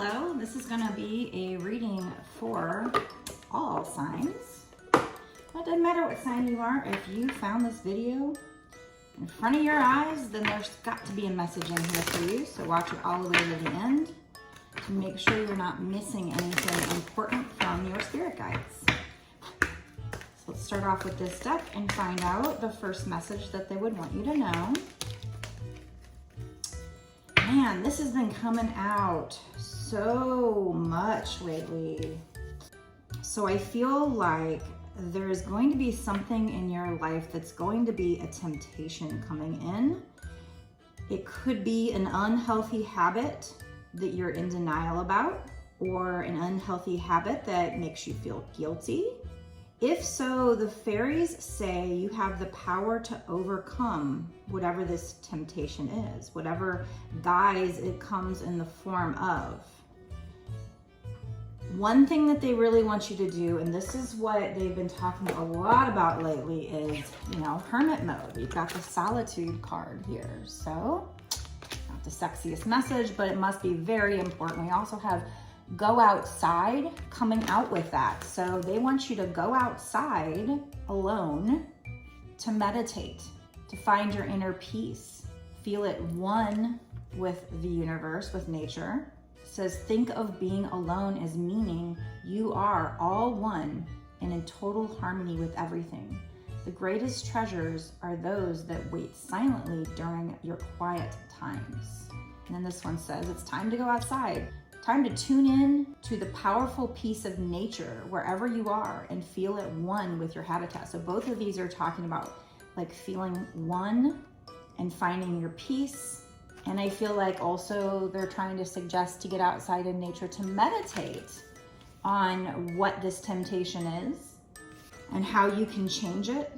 Hello, this is going to be a reading for all signs. Well, it doesn't matter what sign you are. If you found this video in front of your eyes, then there's got to be a message in here for you. So watch it all the way to the end to make sure you're not missing anything important from your spirit guides. So let's start off with this deck and find out the first message that they would want you to know. Man, this has been coming out so much lately. So I feel like there's going to be something in your life that's going to be a temptation coming in. It could be an unhealthy habit that you're in denial about, or an unhealthy habit that makes you feel guilty. If so, the fairies say you have the power to overcome whatever this temptation is, whatever guise it comes in the form of. One thing that they really want you to do, and this is what they've been talking a lot about lately, is, hermit mode. We've got the solitude card here. So, not the sexiest message, but it must be very important. We also have go outside coming out with that. So they want you to go outside alone to meditate, to find your inner peace, feel it one with the universe, with nature. It says, think of being alone as meaning you are all one and in total harmony with everything. The greatest treasures are those that wait silently during your quiet times. And then this one says, it's time to go outside. Time to tune in to the powerful peace of nature wherever you are and feel it one with your habitat. So both of these are talking about like feeling one and finding your peace. And I feel like also they're trying to suggest to get outside in nature to meditate on what this temptation is and how you can change it,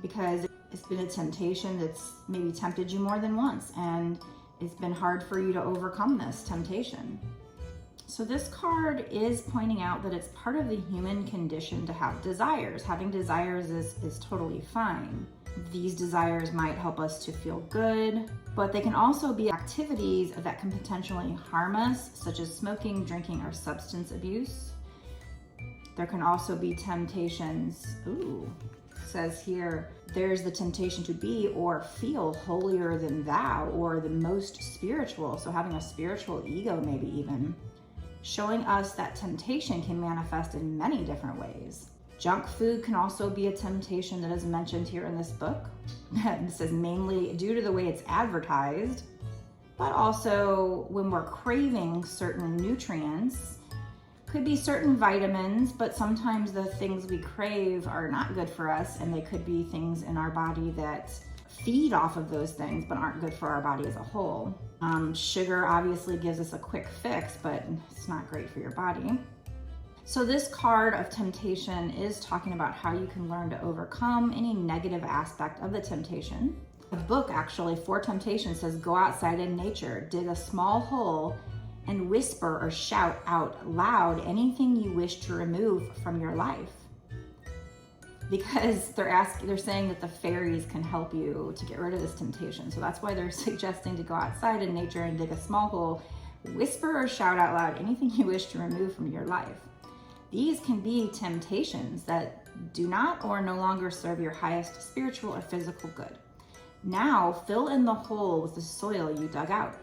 because it's been a temptation that's maybe tempted you more than once, and it's been hard for you to overcome this temptation. So this card is pointing out that it's part of the human condition to have desires. Having desires is totally fine. These desires might help us to feel good, but they can also be activities that can potentially harm us, such as smoking, drinking, or substance abuse. There can also be temptations, it says here, there's the temptation to be or feel holier than thou, or the most spiritual. So having a spiritual ego, maybe even. Showing us that temptation can manifest in many different ways. Junk food can also be a temptation that is mentioned here in this book. This is mainly due to the way it's advertised, but also when we're craving certain nutrients. Could be certain vitamins, but sometimes the things we crave are not good for us, and they could be things in our body that feed off of those things but aren't good for our body as a whole. Sugar obviously gives us a quick fix, but it's not great for your body. So this card of temptation is talking about how you can learn to overcome any negative aspect of the temptation. The book actually, For Temptation, says go outside in nature, dig a small hole, and whisper or shout out loud anything you wish to remove from your life. Because they're saying that the fairies can help you to get rid of this temptation. So that's why they're suggesting to go outside in nature and dig a small hole, whisper or shout out loud anything you wish to remove from your life. These can be temptations that do not or no longer serve your highest spiritual or physical good. Now fill in the hole with the soil you dug out.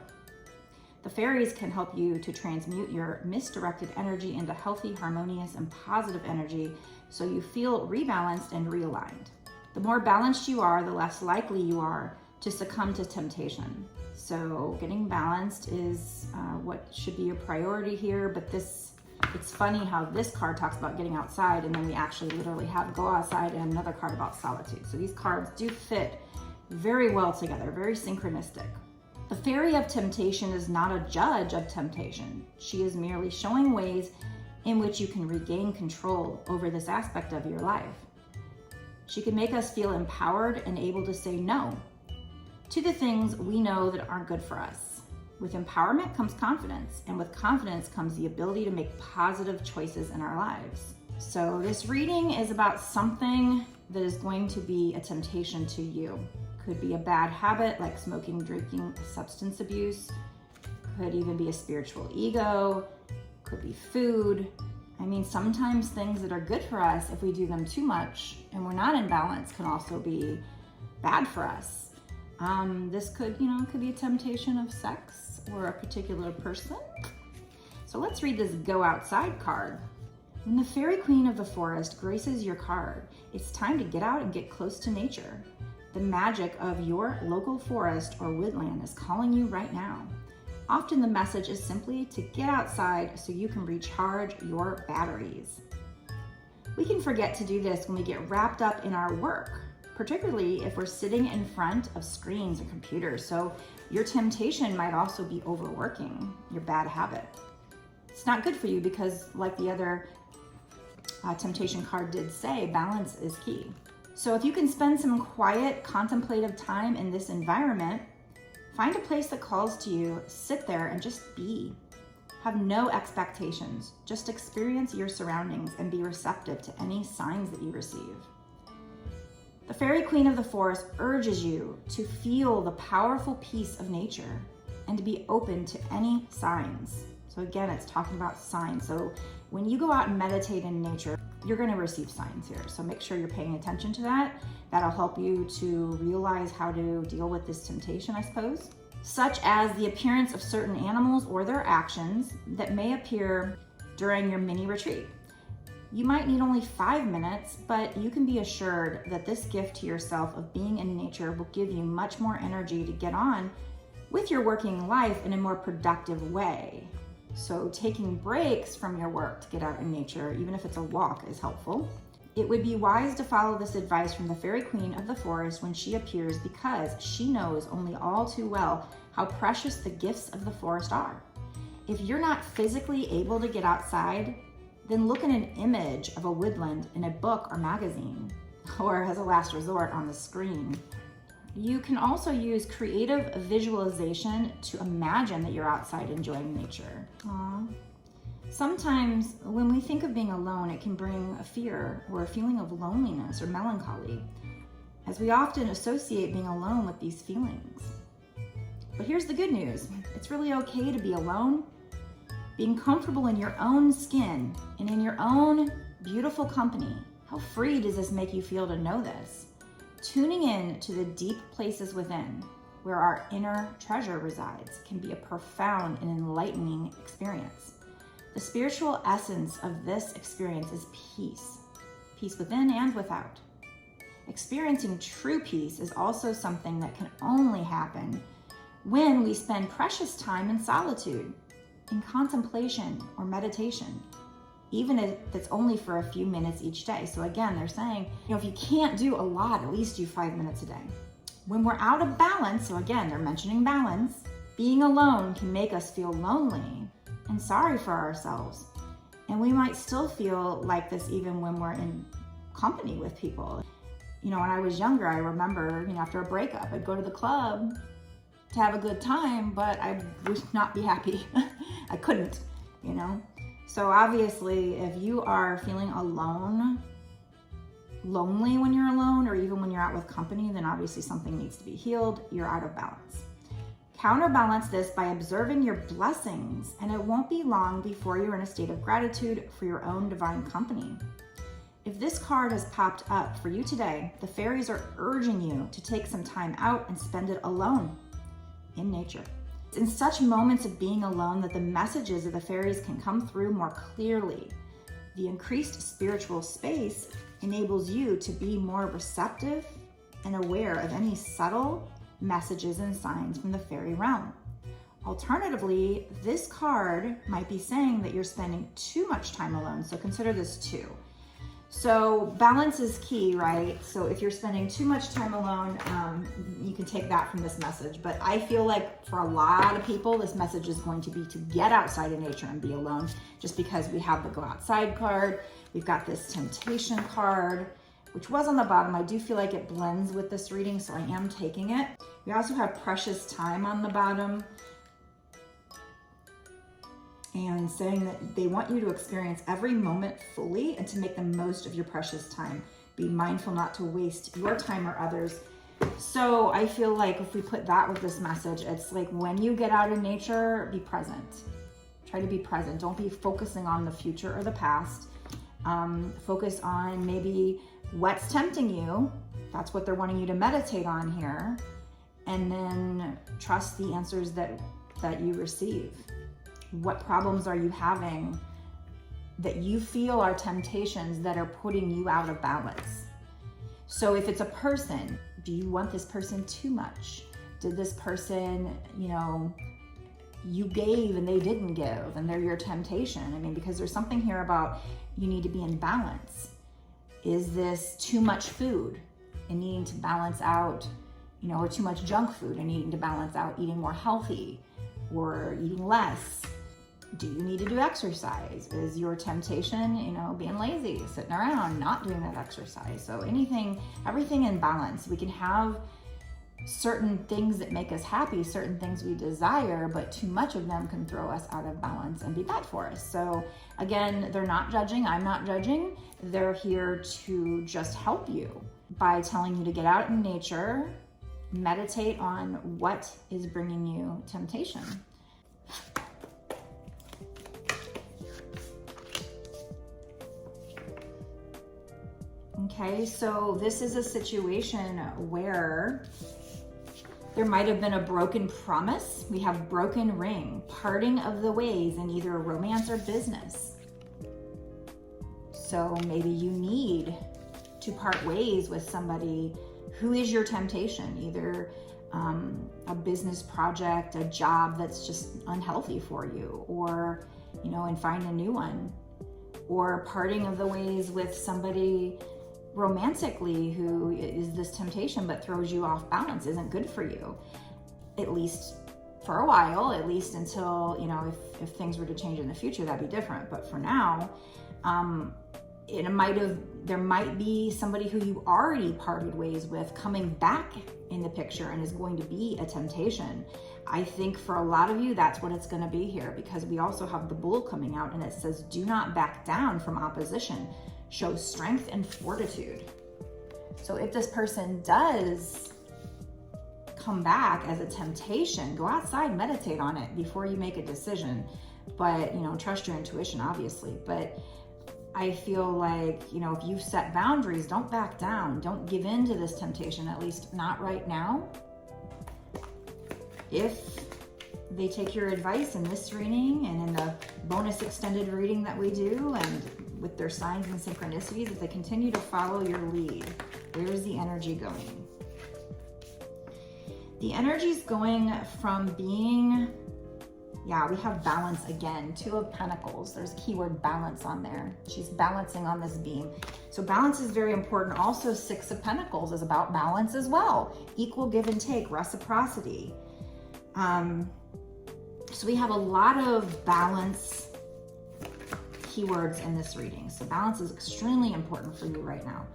The fairies can help you to transmute your misdirected energy into healthy, harmonious, and positive energy so you feel rebalanced and realigned. The more balanced you are, the less likely you are to succumb to temptation. So getting balanced is what should be a priority here, but it's funny how this card talks about getting outside, and then we actually literally have go outside and another card about solitude. So these cards do fit very well together, very synchronistic. The fairy of temptation is not a judge of temptation. She is merely showing ways in which you can regain control over this aspect of your life. She can make us feel empowered and able to say no to the things we know that aren't good for us. With empowerment comes confidence, and with confidence comes the ability to make positive choices in our lives. So this reading is about something that is going to be a temptation to you. Could be a bad habit like smoking, drinking, substance abuse. Could even be a spiritual ego, could be food. I mean, sometimes things that are good for us, if we do them too much and we're not in balance, can also be bad for us. This could, could be a temptation of sex or a particular person. So let's read this Go Outside card. When the fairy queen of the forest graces your card, it's time to get out and get close to nature. The magic of your local forest or woodland is calling you right now. Often the message is simply to get outside so you can recharge your batteries. We can forget to do this when we get wrapped up in our work, particularly if we're sitting in front of screens and computers. So your temptation might also be overworking, your bad habit. It's not good for you because, like the other temptation card did say, balance is key. So if you can spend some quiet, contemplative time in this environment, find a place that calls to you, sit there and just be. Have no expectations, just experience your surroundings and be receptive to any signs that you receive. The fairy queen of the forest urges you to feel the powerful peace of nature and to be open to any signs. So again, it's talking about signs. So when you go out and meditate in nature, you're going to receive signs here. So make sure you're paying attention to that. That'll help you to realize how to deal with this temptation, I suppose. Such as the appearance of certain animals or their actions that may appear during your mini retreat. You might need only 5 minutes, but you can be assured that this gift to yourself of being in nature will give you much more energy to get on with your working life in a more productive way. So taking breaks from your work to get out in nature, even if it's a walk, is helpful. It would be wise to follow this advice from the fairy queen of the forest when she appears, because she knows only all too well how precious the gifts of the forest are. If you're not physically able to get outside, then look at an image of a woodland in a book or magazine, or as a last resort on the screen. You can also use creative visualization to imagine that you're outside enjoying nature. Aww. Sometimes when we think of being alone, it can bring a fear or a feeling of loneliness or melancholy, as we often associate being alone with these feelings. But here's the good news. It's really okay to be alone. Being comfortable in your own skin and in your own beautiful company. How free does this make you feel to know this? Tuning in to the deep places within, where our inner treasure resides, can be a profound and enlightening experience. The spiritual essence of this experience is peace. Peace within and without. Experiencing true peace is also something that can only happen when we spend precious time in solitude, in contemplation or meditation, even if it's only for a few minutes each day. So again, they're saying, if you can't do a lot, at least do 5 minutes a day. When we're out of balance, so again, they're mentioning balance, being alone can make us feel lonely and sorry for ourselves. And we might still feel like this even when we're in company with people. When I was younger, I remember, after a breakup, I'd go to the club to have a good time, but I would not be happy. I couldn't, So obviously, if you are feeling alone, lonely when you're alone, or even when you're out with company, then obviously something needs to be healed. You're out of balance. Counterbalance this by observing your blessings, and it won't be long before you're in a state of gratitude for your own divine company. If this card has popped up for you today, the fairies are urging you to take some time out and spend it alone in nature. It's in such moments of being alone that the messages of the fairies can come through more clearly. The increased spiritual space enables you to be more receptive and aware of any subtle messages and signs from the fairy realm. Alternatively, this card might be saying that you're spending too much time alone, so consider this too. So balance is key, right? So if you're spending too much time alone, you can take that from this message. But I feel like for a lot of people, this message is going to be to get outside in nature and be alone, just because we have the Go Outside card. We've got this Temptation card, which was on the bottom. I do feel like it blends with this reading, so I am taking it. We also have Precious Time on the bottom, and saying that they want you to experience every moment fully and to make the most of your precious time. Be mindful not to waste your time or others. So I feel like if we put that with this message, it's like when you get out in nature, be present. Try to be present. Don't be focusing on the future or the past. Focus on maybe what's tempting you. That's what they're wanting you to meditate on here. And then trust the answers that you receive. What problems are you having that you feel are temptations that are putting you out of balance? So if it's a person, do you want this person too much? Did this person, you gave and they didn't give and they're your temptation? I mean, because there's something here about you need to be in balance. Is this too much food and needing to balance out, or too much junk food and needing to balance out eating more healthy or eating less? Do you need to do exercise? Is your temptation, being lazy, sitting around, not doing that exercise? So everything in balance. We can have certain things that make us happy, certain things we desire, but too much of them can throw us out of balance and be bad for us. So again, they're not judging. I'm not judging. They're here to just help you by telling you to get out in nature, meditate on what is bringing you temptation. Okay, so this is a situation where there might have been a broken promise. We have broken ring, parting of the ways in either romance or business. So maybe you need to part ways with somebody who is your temptation, either a business project, a job that's just unhealthy for you, or, and find a new one, or parting of the ways with somebody romantically who is this temptation but throws you off balance, isn't good for you, at least for a while, at least until, if things were to change in the future, that'd be different. But for now, there might be somebody who you already parted ways with coming back in the picture and is going to be a temptation. I think for a lot of you, that's what it's going to be here, because we also have the Bull coming out and it says, do not back down from opposition. Show strength and fortitude. So if this person does come back as a temptation, go outside, meditate on it before you make a decision. But, trust your intuition, obviously. But I feel like, if you've set boundaries, don't back down. Don't give in to this temptation, at least not right now. If they take your advice in this reading and in the bonus extended reading that we do, and with their signs and synchronicities, if they continue to follow your lead, where's the energy going? The energy's going from being, we have balance again, 2 of Pentacles. There's a keyword balance on there. She's balancing on this beam. So balance is very important. Also, 6 of Pentacles is about balance as well. Equal give and take, reciprocity. So we have a lot of balance keywords in this reading. So balance is extremely important for you right now.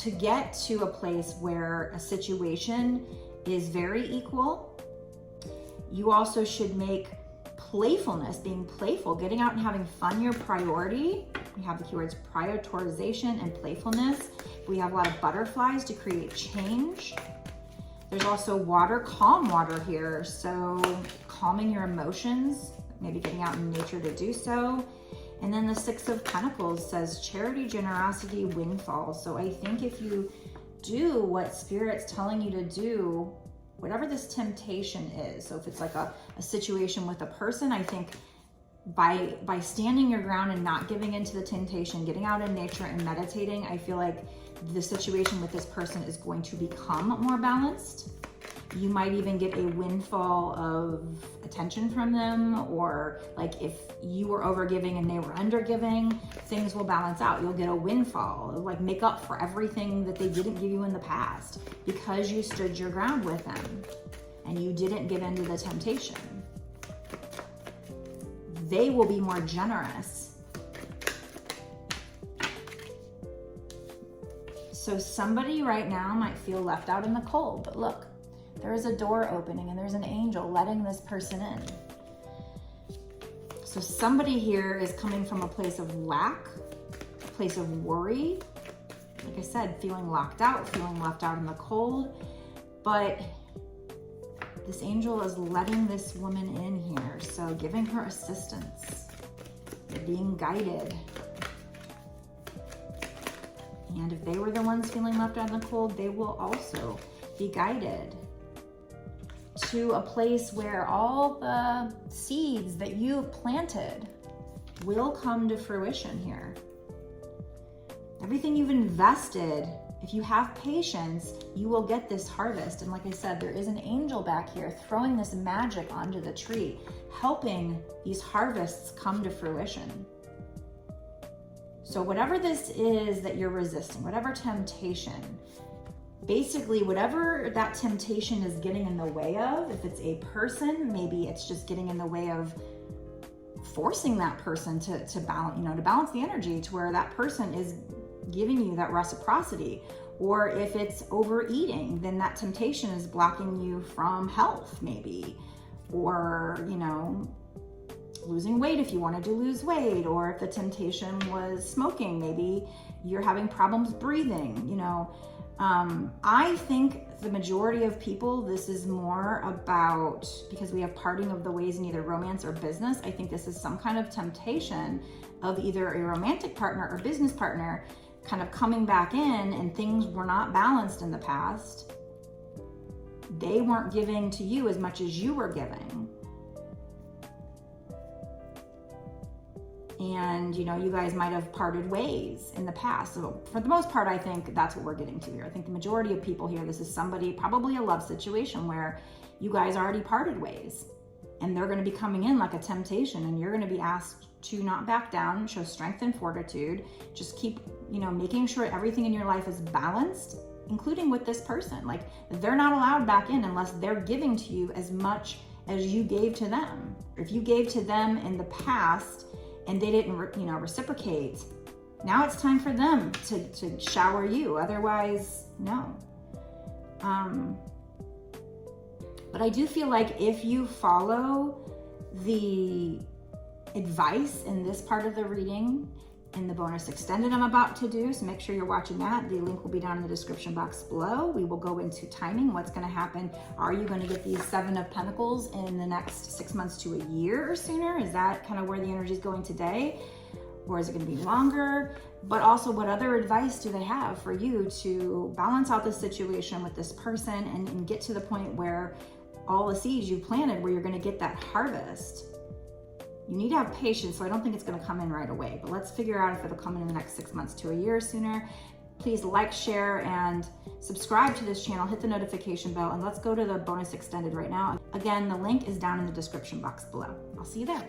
To get to a place where a situation is very equal, you also should make playfulness, being playful, getting out and having fun your priority. We have the keywords prioritization and playfulness. We have a lot of butterflies to create change. There's also water, calm water here. So calming your emotions, maybe getting out in nature to do so. And then the 6 of Pentacles says charity, generosity, windfall. So I think if you do what Spirit's telling you to do, whatever this temptation is, so if it's like a situation with a person, I think by standing your ground and not giving into the temptation, getting out in nature and meditating, I feel like the situation with this person is going to become more balanced. You might even get a windfall of attention from them, or like if you were overgiving and they were undergiving, things will balance out. You'll get a windfall, like make up for everything that they didn't give you in the past because you stood your ground with them and you didn't give in to the temptation. They will be more generous. So somebody right now might feel left out in the cold, but look, there is a door opening and there's an angel letting this person in. So somebody here is coming from a place of lack, a place of worry, like I said, feeling locked out, feeling left out in the cold. But this angel is letting this woman in here. So giving her assistance. They're being guided. And if they were the ones feeling left out in the cold, they will also be guided to a place where all the seeds that you've planted will come to fruition here. Everything you've invested, if you have patience, you will get this harvest. And like I said, there is an angel back here throwing this magic onto the tree, helping these harvests come to fruition. So whatever this is that you're resisting, whatever temptation, basically whatever that temptation is getting in the way of, if it's a person, maybe it's just getting in the way of forcing that person to balance, to balance the energy to where that person is giving you that reciprocity. Or if it's overeating, then that temptation is blocking you from health maybe. Or, losing weight if you wanted to lose weight. Or if the temptation was smoking, maybe you're having problems breathing, I think the majority of people, this is more about, because we have parting of the ways in either romance or business, I think this is some kind of temptation of either a romantic partner or business partner kind of coming back in, and things were not balanced in the past. They weren't giving to you as much as you were giving. And, you guys might have parted ways in the past. So for the most part, I think that's what we're getting to here. I think the majority of people here, this is somebody, probably a love situation where you guys already parted ways, and they're going to be coming in like a temptation, and you're going to be asked to not back down, show strength and fortitude. Just keep, making sure everything in your life is balanced, including with this person. Like, they're not allowed back in unless they're giving to you as much as you gave to them. If you gave to them in the past and they didn't, reciprocate, now it's time for them to shower you. Otherwise, no. But I do feel like if you follow the advice in this part of the reading, in the bonus extended I'm about to do, so make sure you're watching that. The link will be down in the description box below. We will go into timing, what's going to happen. Are you going to get these 7 of Pentacles in the next 6 months to a year or sooner? Is that kind of where the energy is going today? Or is it going to be longer? But also, what other advice do they have for you to balance out this situation with this person and get to the point where all the seeds you planted, where you're going to get that harvest? You need to have patience, so I don't think it's going to come in right away. But let's figure out if it'll come in the next 6 months to a year or sooner. Please like, share, and subscribe to this channel. Hit the notification bell, and let's go to the bonus extended right now. Again, the link is down in the description box below. I'll see you there.